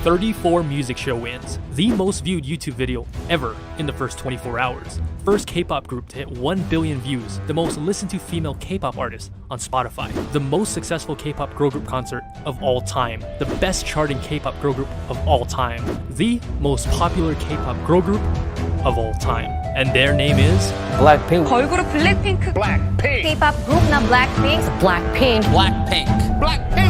34 music show wins, the most viewed YouTube video ever in the first 24 hours. First K-pop group to hit 1 billion views, the most listened to female K-pop artist on Spotify, the most successful K-pop girl group concert of all time, the best charting K-pop girl group of all time, the most popular K-pop girl group of all time. And their name is BLACKPINK. 걸그룹 블랙핑크. BLACKPINK. K-pop group 나 BLACKPINK. BLACKPINK. BLACKPINK. BLACKPINK.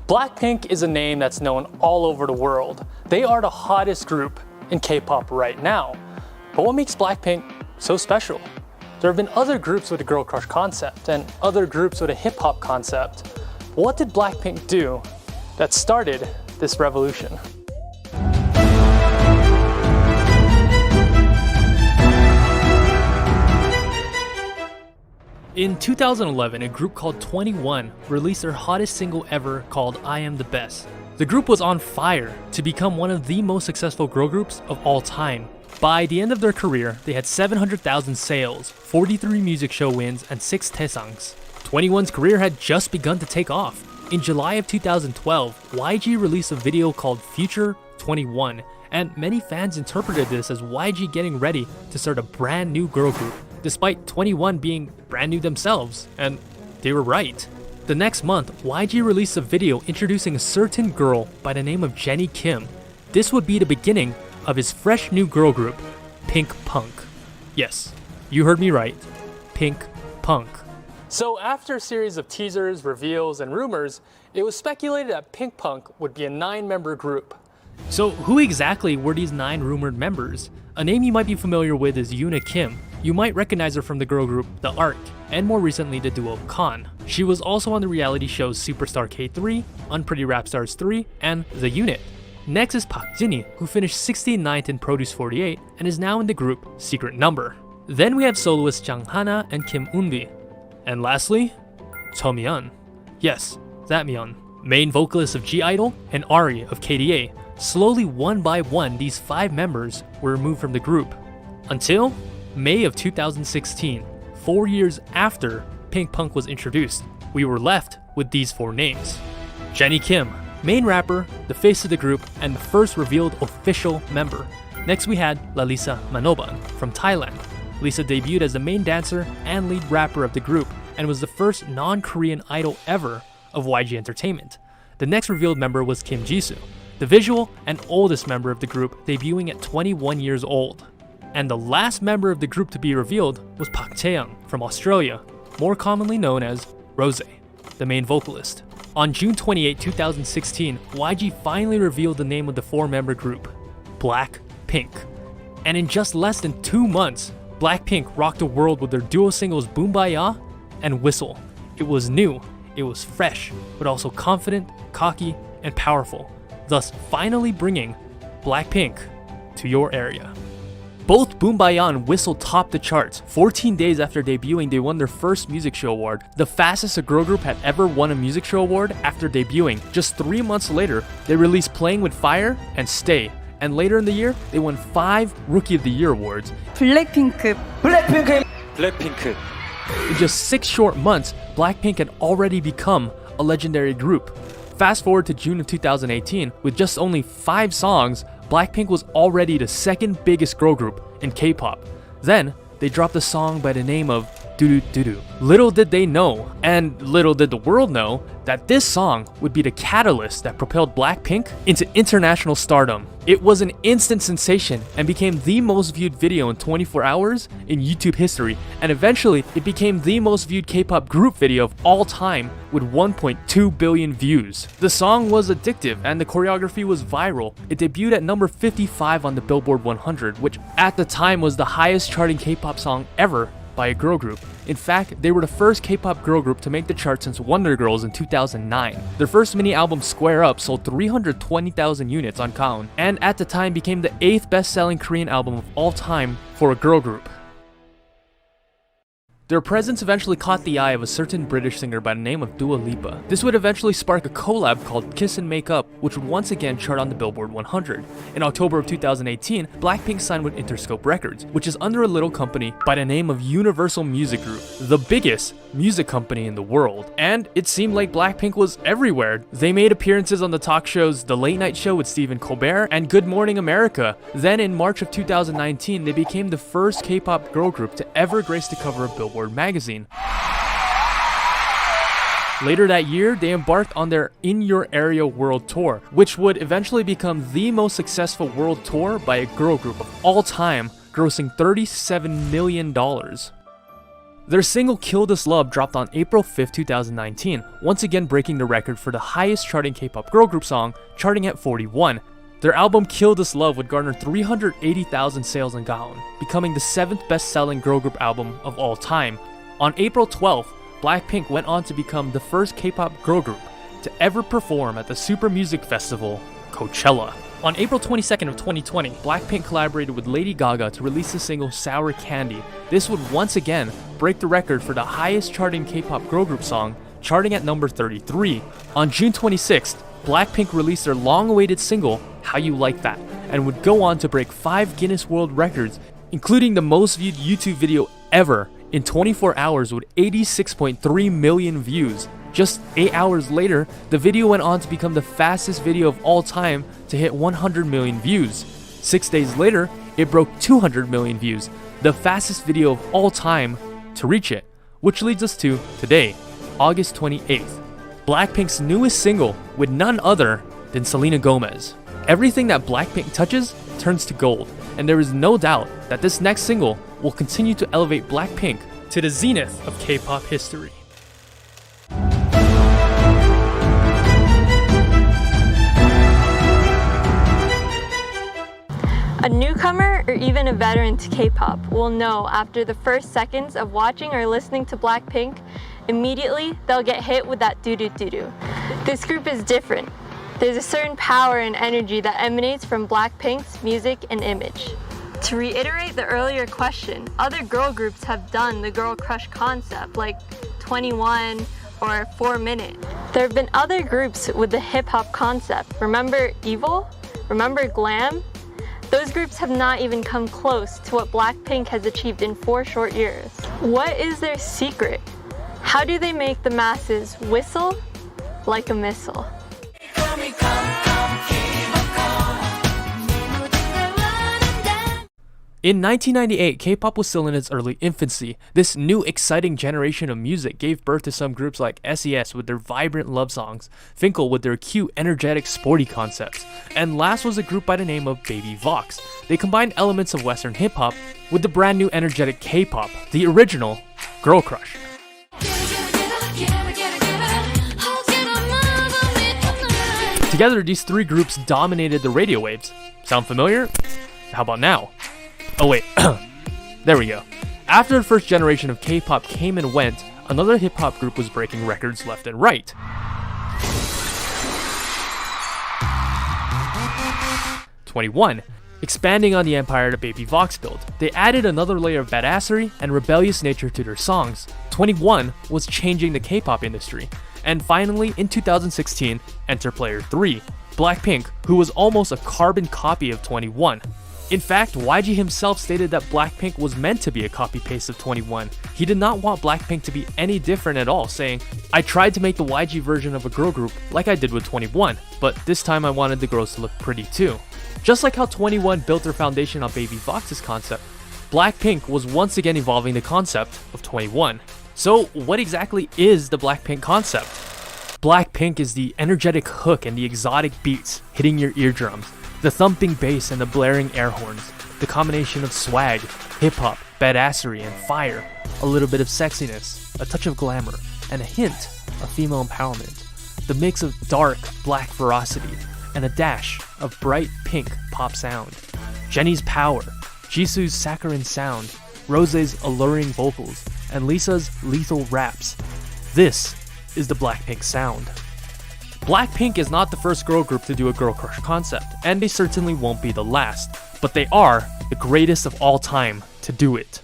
BLACKPINK is a name that's known all over the world. They are the hottest group in K-pop right now. But what makes BLACKPINK so special? There have been other groups with a girl crush concept and other groups with a hip-hop concept. But what did BLACKPINK do that started this revolution? In 2011, a group called 21 released their hottest single ever called I Am the Best. The group was on fire to become one of the most successful girl groups of all time. By the end of their career, they had 700,000 sales, 43 music show wins, and 6 taesangs. 21's career had just begun to take off. In July of 2012, YG released a video called Future 21, and many fans interpreted this as YG getting ready to start a brand new girl group, despite 21 being brand new themselves, and they were right. The next month, YG released a video introducing a certain girl by the name of Jennie Kim. This would be the beginning of his fresh new girl group, Pink Punk. Yes, you heard me right, Pink Punk. So after a series of teasers, reveals, and rumors, it was speculated that Pink Punk would be a 9-member group. So who exactly were these 9 rumored members? A name you might be familiar with is Yoona Kim. You might recognize her from the girl group The Ark, and more recently the duo Con. She was also on the reality shows Superstar K3, Unpretty Rap Stars 3, and The Unit. Next is Park Jinhee, who finished 69th in Produce 48 and is now in the group Secret Number. Then we have soloists Jang Hana and Kim Eunbi. And lastly, Cho Myeon. Yes, that Myeon. Main vocalist of G-Idol and Ari of KDA. Slowly one by one, these 5 members were removed from the group. Until May of 2016, 4 years after Pink Punk was introduced, we were left with these 4 names. Jennie Kim, main rapper, the face of the group, and the first revealed official member. Next we had Lalisa Manoban from Thailand. Lisa debuted as the main dancer and lead rapper of the group and was the first non-Korean idol ever of YG Entertainment. The next revealed member was Kim Jisoo, the visual and oldest member of the group, debuting at 21 years old. And the last member of the group to be revealed was Park Chae-young from Australia, more commonly known as Rose, the main vocalist. On June 28, 2016, YG finally revealed the name of the 4-member group, BLACKPINK. And in just less than 2 months, BLACKPINK rocked the world with their duo singles Boombayah and Whistle. It was new, it was fresh, but also confident, cocky, and powerful, thus finally bringing BLACKPINK to your area. Both Boombayah and Whistle topped the charts. 14 days after debuting, they won their first music show award, the fastest a girl group had ever won a music show award after debuting. Just 3 months later, they released Playing with Fire and Stay. And later in the year, they won 5 Rookie of the Year awards. 블랙핑크. BLACKPINK. In just 6 short months, BLACKPINK had already become a legendary group. Fast forward to June of 2018, with just only 5 songs, BLACKPINK was already the 2nd biggest girl group in K-pop. Then, they dropped a song by the name of 뚜두뚜두. Little did they know, and little did the world know, that this song would be the catalyst that propelled BLACKPINK into international stardom. It was an instant sensation and became the most viewed video in 24 hours in YouTube history, and eventually it became the most viewed K-pop group video of all time with 1.2 billion views. The song was addictive and the choreography was viral. It debuted at number 55 on the Billboard 100, which at the time was the highest charting K-pop song ever by a girl group. In fact, they were the first K-pop girl group to make the chart since Wonder Girls in 2009. Their first mini album Square Up sold 320,000 units on Gaon, and at the time became the 8th best-selling Korean album of all time for a girl group. Their presence eventually caught the eye of a certain British singer by the name of Dua Lipa. This would eventually spark a collab called Kiss and Make Up, which would once again chart on the Billboard 100. In October of 2018, BLACKPINK signed with Interscope Records, which is under a little company by the name of Universal Music Group, the biggest music company in the world. And it seemed like BLACKPINK was everywhere. They made appearances on the talk shows The Late Night Show with Stephen Colbert and Good Morning America. Then in March of 2019, they became the first K-pop girl group to ever grace the cover of Billboard magazine. Later that year, they embarked on their In Your Area World Tour, which would eventually become the most successful world tour by a girl group of all time, grossing $37 million. Their single Kill This Love dropped on April 5, 2019, once again breaking the record for the highest charting K-pop girl group song, charting at 41. Their album Kill This Love would garner 380,000 sales in Gaon, becoming the 7th best-selling girl group album of all time. On April 12th, BLACKPINK went on to become the first K-pop girl group to ever perform at the Super Music Festival, Coachella. On April 22nd of 2020, BLACKPINK collaborated with Lady Gaga to release the single Sour Candy. This would once again break the record for the highest charting K-pop girl group song, charting at number 33. On June 26th, BLACKPINK released their long-awaited single, How You Like That, and would go on to break 5 Guinness World Records, including the most viewed YouTube video ever in 24 hours with 86.3 million views. Just 8 hours later, the video went on to become the fastest video of all time to hit 100 million views. 6 days later, it broke 200 million views, the fastest video of all time to reach it, which leads us to today, August 28th. BLACKPINK's newest single with none other than SELENAGOMEZ. Everything that BLACKPINK touches turns to gold, and there is no doubt that this next single will continue to elevate BLACKPINK to the zenith of K-pop history. A newcomer or even a veteran to K-pop will know after the first seconds of watching or listening to BLACKPINK, immediately they'll get hit with that 뚜두뚜두. This group is different. There's a certain power and energy that emanates from BLACKPINK's music and image. To reiterate the earlier question, other girl groups have done the girl crush concept like 21 or 4 Minute. There have been other groups with the hip-hop concept. Remember Evil? Remember Glam? Those groups have not even come close to what BLACKPINK has achieved in 4 short years. What is their secret? How do they make the masses whistle like a missile? In 1998, K-pop was still in its early infancy. This new exciting generation of music gave birth to some groups like SES with their vibrant love songs, Finkel with their cute, energetic, sporty concepts, and last was a group by the name of Baby Vox. They combined elements of Western hip-hop with the brand new energetic K-pop, the original Girl Crush. Together, these 3 groups dominated the radio waves. Sound familiar? How about now? Oh wait, there we go. After the first generation of K-pop came and went, another hip-hop group was breaking records left and right. (21) Expanding on the empire that Baby Vox built, they added another layer of badassery and rebellious nature to their songs. 21 was changing the K-pop industry. And finally, in 2016, enter player 3, BLACKPINK, who was almost a carbon copy of 21. In fact, YG himself stated that BLACKPINK was meant to be a copy-paste of 21. He did not want BLACKPINK to be any different at all, saying, "I tried to make the YG version of a girl group like I did with 21, but this time I wanted the girls to look pretty too." Just like how 21 built their foundation on Baby Vox's concept, BLACKPINK was once again evolving the concept of 21. So what exactly is the BLACKPINK concept? BLACKPINK is the energetic hook and the exotic beats hitting your eardrums, the thumping bass and the blaring air horns, the combination of swag, hip-hop, badassery, and fire, a little bit of sexiness, a touch of glamour, and a hint of female empowerment, the mix of dark black ferocity, and a dash of bright pink pop sound. Jennie's power, Jisoo's saccharine sound, Rose's alluring vocals, and Lisa's lethal raps. This is the BLACKPINK sound. BLACKPINK is not the first girl group to do a girl crush concept, and they certainly won't be the last, but they are the greatest of all time to do it.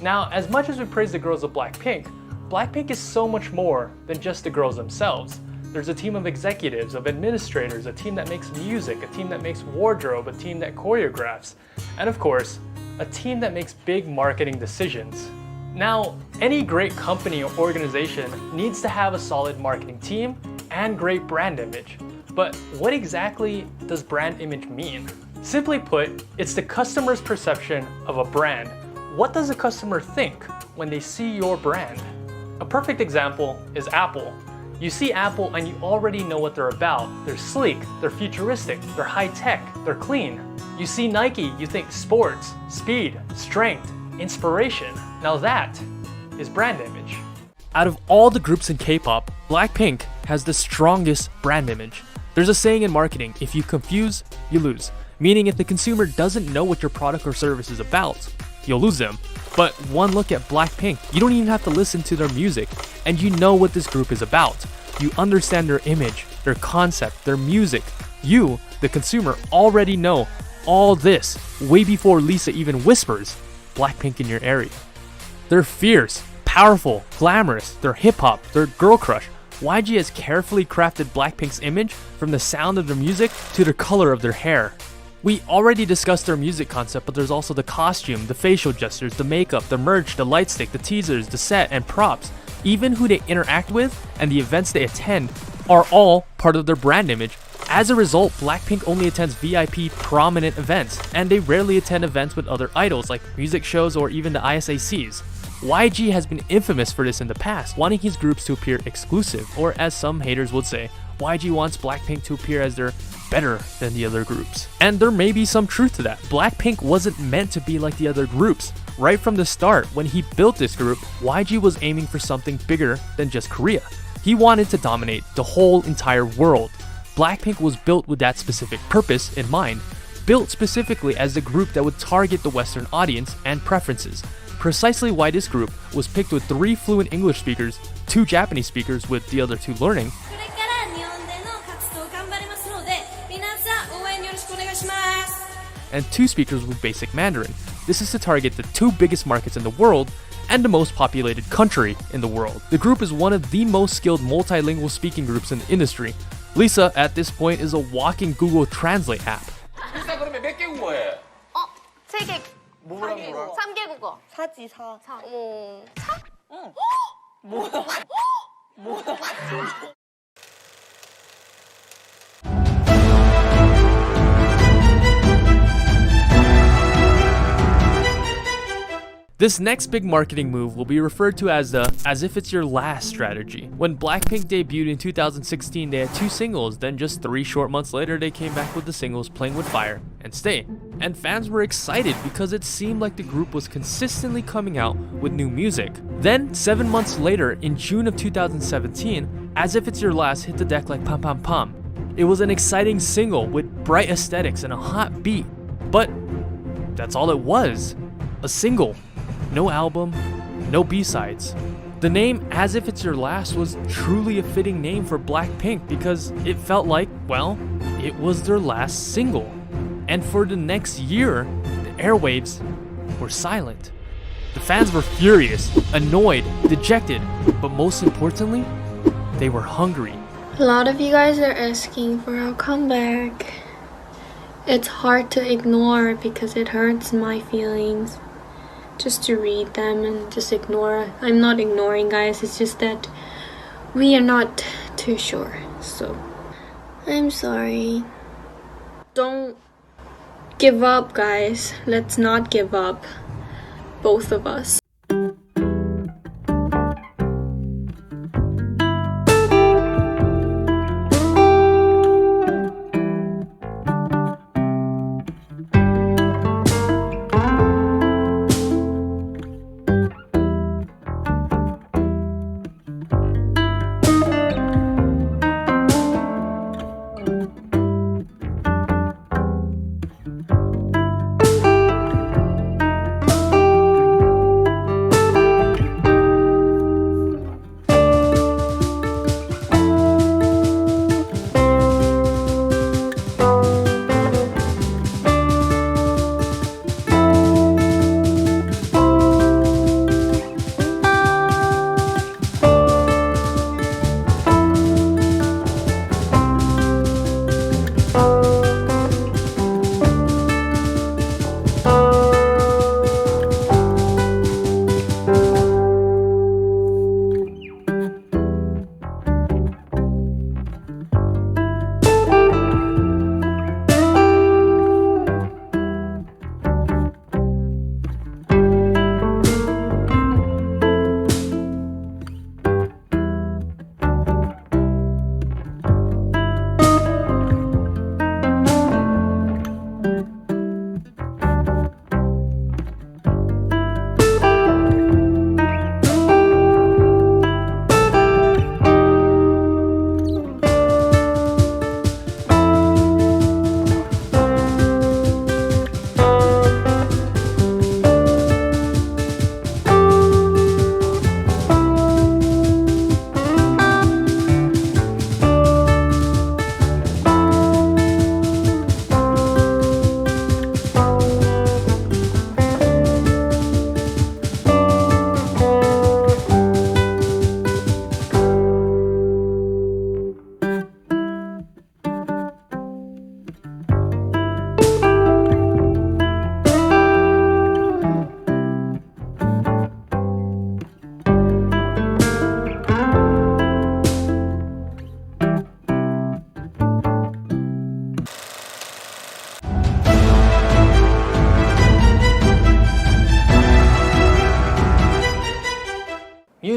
Now, as much as we praise the girls of BLACKPINK, BLACKPINK is so much more than just the girls themselves. There's a team of executives, of administrators, a team that makes music, a team that makes wardrobe, a team that choreographs, and of course, a team that makes big marketing decisions. Now, any great company or organization needs to have a solid marketing team and great brand image. But what exactly does brand image mean? Simply put, it's the customer's perception of a brand. What does a customer think when they see your brand? A perfect example is Apple. You see Apple and you already know what they're about. They're sleek, they're futuristic, they're high-tech, they're clean. You see Nike, you think sports, speed, strength, inspiration. Now that is brand image. Out of all the groups in K-pop, BLACKPINK has the strongest brand image. There's a saying in marketing, if you confuse, you lose. Meaning if the consumer doesn't know what your product or service is about, you'll lose them. But one look at BLACKPINK, you don't even have to listen to their music, and you know what this group is about. You understand their image, their concept, their music. You, the consumer, already know all this way before Lisa even whispers BLACKPINK in your area. They're fierce, powerful, glamorous, they're hip-hop, they're girl crush. YG has carefully crafted BLACKPINK's image from the sound of their music to the color of their hair. We already discussed their music concept, but there's also the costume, the facial gestures, the makeup, the merch, the light stick, the teasers, the set, and props. Even who they interact with and the events they attend are all part of their brand image. As a result, BLACKPINK only attends VIP prominent events, and they rarely attend events with other idols like music shows or even the ISACs. YG has been infamous for this in the past, wanting his groups to appear exclusive, or as some haters would say, YG wants BLACKPINK to appear as they're better than the other groups. And there may be some truth to that. BLACKPINK wasn't meant to be like the other groups. Right from the start, when he built this group, YG was aiming for something bigger than just Korea. He wanted to dominate the whole entire world. BLACKPINK was built with that specific purpose in mind, built specifically as the group that would target the Western audience and preferences. Precisely why this group was picked with 3 fluent English speakers, 2 Japanese speakers with the other 2 learning, and 2 speakers with basic Mandarin. This is to target the 2 biggest markets in the world and the most populated country in the world. The group is one of the most skilled multilingual speaking groups in the industry. Lisa, at this point, is a walking Google Translate app. 리사 그러면 몇 개 국어해? 3개. 뭐랑 뭐랑? 3개 국어. 4지 4. 어머. This next big marketing move will be referred to as the "as if it's your last" strategy. When BLACKPINK debuted in 2016, they had 2 singles, then just 3 short months later they came back with the singles Playing With Fire and Stay. And fans were excited because it seemed like the group was consistently coming out with new music. Then, 7 months later, in June of 2017, As If It's Your Last hit the deck like pam pam pam. It was an exciting single with bright aesthetics and a hot beat, but that's all it was, a single. No album, no B-sides. The name As If It's Your Last was truly a fitting name for BLACKPINK because it felt like, well, it was their last single. And for the next year, the airwaves were silent. The fans were furious, annoyed, dejected, but most importantly, they were hungry. A lot of you guys are asking for our comeback. It's hard to ignore because it hurts my feelings. Just to read them and just ignore. I'm not ignoring, guys, it's just that we are not too sure, so I'm sorry. Don't give up, guys. Let's not give up, both of us.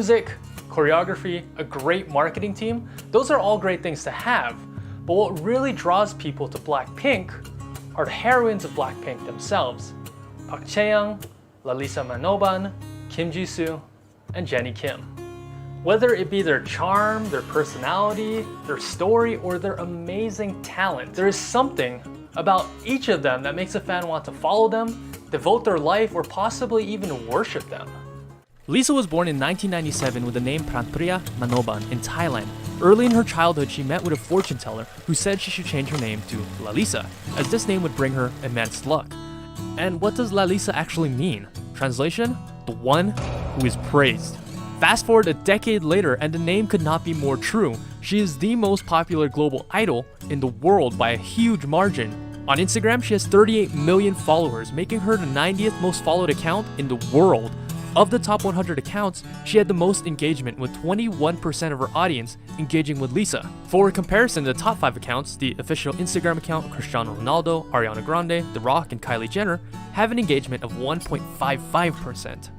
music, choreography, a great marketing team, those are all great things to have. But what really draws people to Blackpink are the heroines of Blackpink themselves. Park Chae-young, Lalisa Manoban, Kim Jisoo, and Jennie Kim. Whether it be their charm, their personality, their story, or their amazing talent, there is something about each of them that makes a fan want to follow them, devote their life, or possibly even worship them. Lisa was born in 1997 with the name Pranpriya Manoban in Thailand. Early in her childhood, she met with a fortune teller who said she should change her name to Lalisa, as this name would bring her immense luck. And what does Lalisa actually mean? Translation? The one who is praised. Fast forward a decade later and the name could not be more true. She is the most popular global idol in the world by a huge margin. On Instagram, she has 38 million followers, making her the 90th most followed account in the world. Of the top 100 accounts, she had the most engagement, with 21% of her audience engaging with Lisa. For comparison, the top 5 accounts, the official Instagram account, Cristiano Ronaldo, Ariana Grande, The Rock, and Kylie Jenner, have an engagement of 1.55%.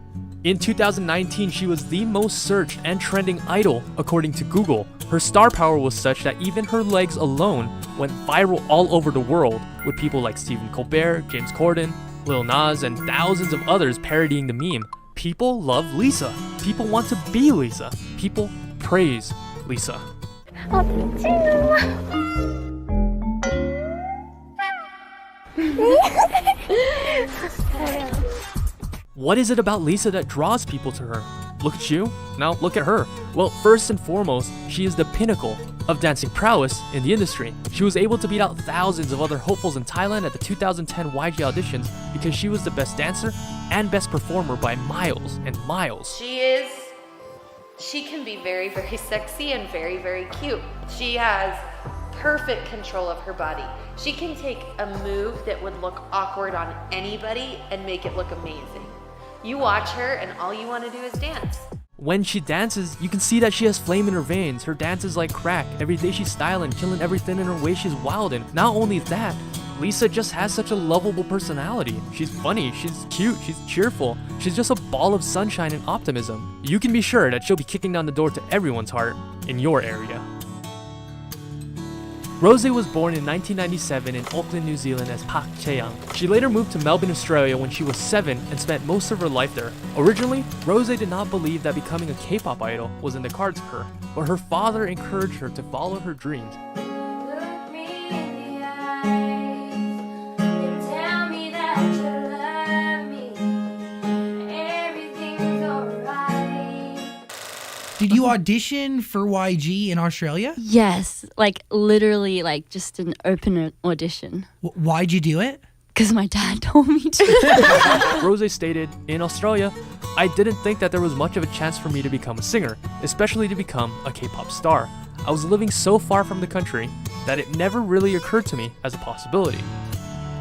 In 2019, she was the most searched and trending idol according to Google. Her star power was such that even her legs alone went viral all over the world, with people like Stephen Colbert, James Corden, Lil Nas, and thousands of others parodying the meme. People love Lisa. People want to be Lisa. People praise Lisa. What is it about Lisa that draws people to her? Look at you, now look at her. Well, first and foremost, she is the pinnacle of dancing prowess in the industry. She was able to beat out thousands of other hopefuls in Thailand at the 2010 YG auditions because she was the best dancer and best performer by miles and miles. She can be very, very sexy and very, very cute. She has perfect control of her body. She can take a move that would look awkward on anybody and make it look amazing. You watch her and all you want to do is dance. When she dances, you can see that she has flame in her veins. Her dance is like crack. Every day she's styling, killing everything in her way. She's wild, and not only that, Lisa just has such a lovable personality. She's funny, she's cute, she's cheerful. She's just a ball of sunshine and optimism. You can be sure that she'll be kicking down the door to everyone's heart in your area. Rose was born in 1997 in Auckland, New Zealand as Park Chae-young. She later moved to Melbourne, Australia when she was 7 and spent most of her life there. Originally, Rose did not believe that becoming a K-pop idol was in the cards for her, but her father encouraged her to follow her dreams. Look me in the eyes and tell me that you love me. Everything's alright. Did you audition for YG in Australia? Yes, like literally like just an open audition. Why'd you do it? Because my dad told me to. Rose stated, in Australia, I didn't think that there was much of a chance for me to become a singer, especially to become a K-pop star. I was living so far from the country that it never really occurred to me as a possibility.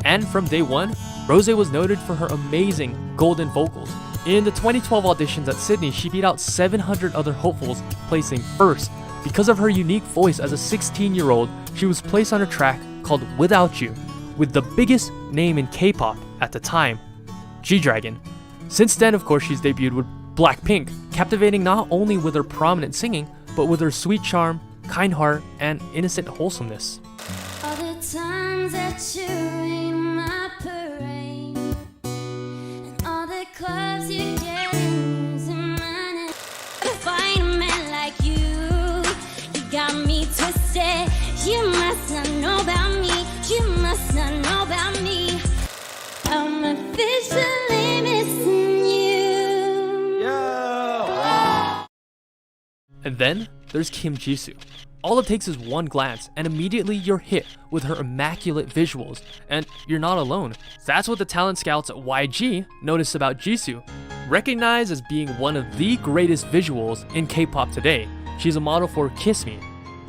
And from day one, Rose was noted for her amazing golden vocals. In the 2012 auditions at Sydney, she beat out 700 other hopefuls, placing first. Because of her unique voice as a 16-year-old, she was placed on a track called Without You, with the biggest name in K-pop at the time, G-Dragon. Since then, of course, she's debuted with Blackpink, captivating not only with her prominent singing, but with her sweet charm, kind heart, and innocent wholesomeness. All the times that you ain't my parade, and all the clubs you get in using money. Find a man like you got me twisted. You must not know about me, you must not know about me. I'm officially missing you. And then there's Kim Jisoo. All it takes is one glance, and immediately you're hit with her immaculate visuals, and you're not alone. That's what the talent scouts at YG noticed about Jisoo. Recognized as being one of the greatest visuals in K-pop today, she's a model for Kiss Me,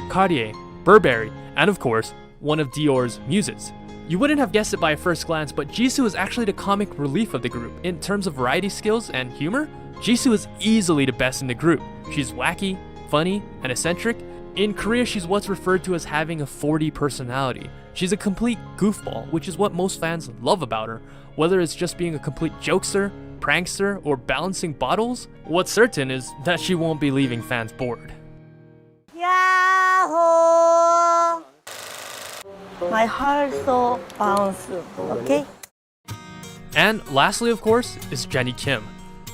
Cartier, Burberry, and of course, one of Dior's muses. You wouldn't have guessed it by a first glance, but Jisoo is actually the comic relief of the group. In terms of variety skills and humor, Jisoo is easily the best in the group. She's wacky, funny, and eccentric. In Korea, she's what's referred to as having a 4D personality. She's a complete goofball, which is what most fans love about her. Whether it's just being a complete jokester, prankster, or balancing bottles, what's certain is that she won't be leaving fans bored. Yahoo! My heart so bounce, okay? And lastly, of course, is Jennie Kim.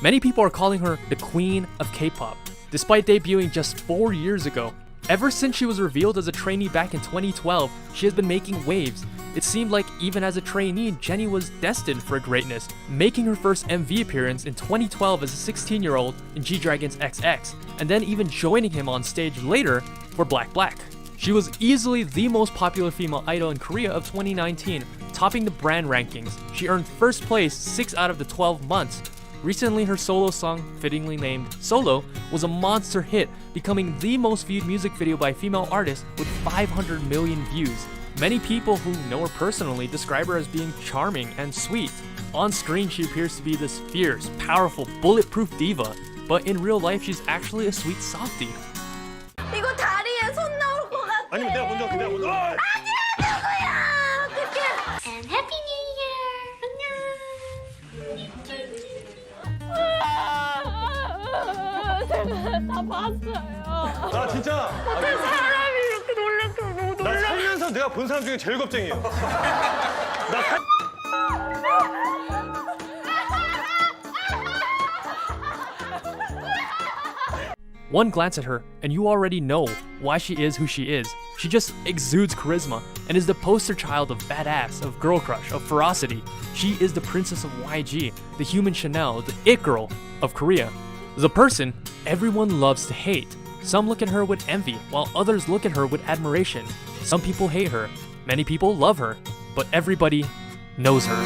Many people are calling her the queen of K-pop, despite debuting just 4 years ago. Ever since she was revealed as a trainee back in 2012, she has been making waves. It seemed like even as a trainee, Jennie was destined for greatness, making her first MV appearance in 2012 as a 16-year-old in G-Dragon's XX, and then even joining him on stage later for BLACKPINK. She was easily the most popular female idol in Korea of 2019, topping the brand rankings. She earned first place 6 out of the 12 months. Recently, her solo song, fittingly named Solo, was a monster hit, becoming the most viewed music video by a female artist with 500 million views. Many people who know her personally describe her as being charming and sweet. On screen, she appears to be this fierce, powerful, bulletproof diva, but in real life, she's actually a sweet softie. 이거 다리에 손 나올 것 같아. 아니면 내가 먼저 할게, 아니야, 누구야? 어떡해. And Happy New Year! 다 봤어요. 나 진짜 어떤 사람이 이렇게 놀랄까 너무 나 놀라. 살면서 내가 본 사람 중에 제일 겁쟁이에요. 나 살... One glance at her, and you already know why she is who she is. She just exudes charisma and is the poster child of badass, of girl crush, of ferocity. She is the princess of YG, the human Chanel, the it girl of Korea. The person everyone loves to hate. Some look at her with envy, while others look at her with admiration. Some people hate her, many people love her, but everybody knows her.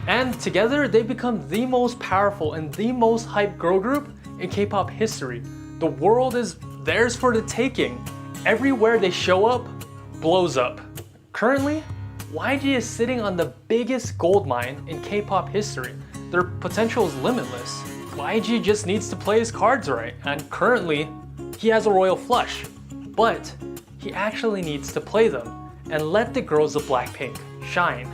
And together, they've become the most powerful and the most hyped girl group in K-pop history. The world is theirs for the taking. Everywhere they show up, blows up. Currently, YG is sitting on the biggest gold mine in K-pop history. Their potential is limitless. YG just needs to play his cards right, and currently, he has a royal flush. But he actually needs to play them and let the girls of BLACKPINK shine.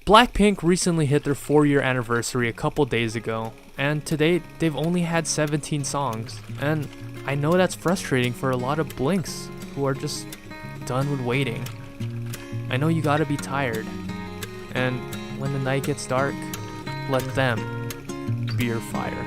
BLACKPINK recently hit their 4-year anniversary a couple days ago, and to date, they've only had 17 songs. And I know that's frustrating for a lot of Blinks who are just done with waiting. I know you gotta be tired, and when the night gets dark, let them be your fire.